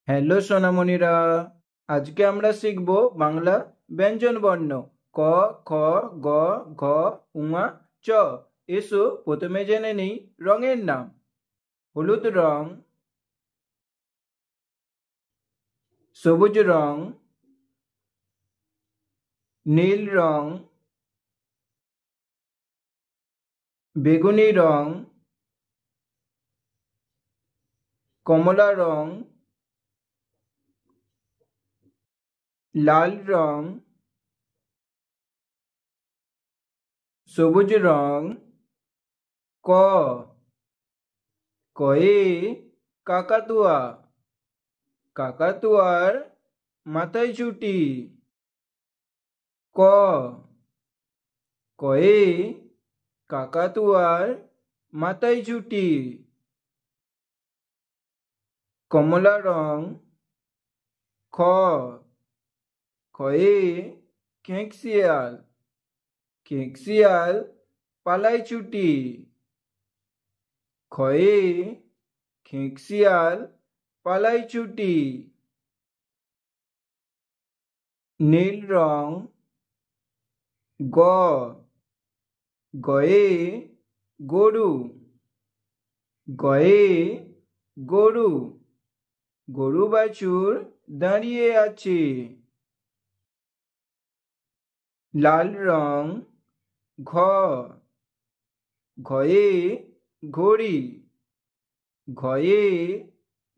Hello সোনামণিরা, আজকে আমরা শিখব বাংলা ব্যঞ্জন বর্ণ ক, খ, গ, ঘ, উঙা, চ। এসো প্রথমে জেনে নিই রঙের নাম। হলুদ রং, সবুজ রং, নীল রং, বেগুনি রং, কমলা রং, লাল রং, সবুজ রং। ক, কয়ে কাকাতুয়া, কাকাতুয়ার মাথায় চুটি। ক, কয়ে কাকাতুয়ার মাথায় চুটি। কমলা রং। খ, খয়ে খেঁকশিয়াল, খেঁকশিয়াল পালায় চুটি। খয়ে খেঁকশিয়াল পালায় চুটি। নীল রং। গ, গয়ে গরু, গয়ে গরু, গরু বাছুর দাঁড়িয়ে আছে। লাল রং। ঘ, ঘয়ে ঘড়ি, ঘয়ে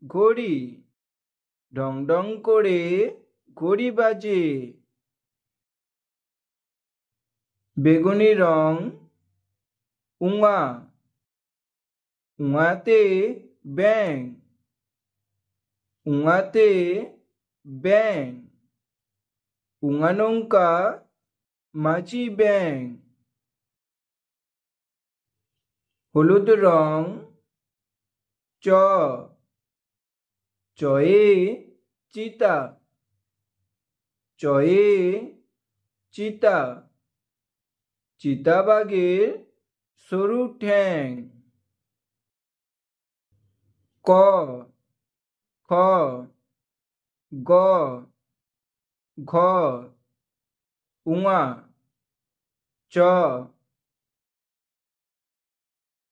ঘড়ি, ডং ডং করে ঘড়ি বাজে। বেগুনি রং। উঙা, উঙাতে ব্যাঙ, উঙাতে ব্যাঙ, উঙা নৌকা মাঝি ব্যাঙ। হলুদ রং। চ, চয়ে চিতা, চয়ে চিতা, চিতাবাঘের সরু ঠ্যাং। ক, খ, গ, ঘ, উঙা, চ।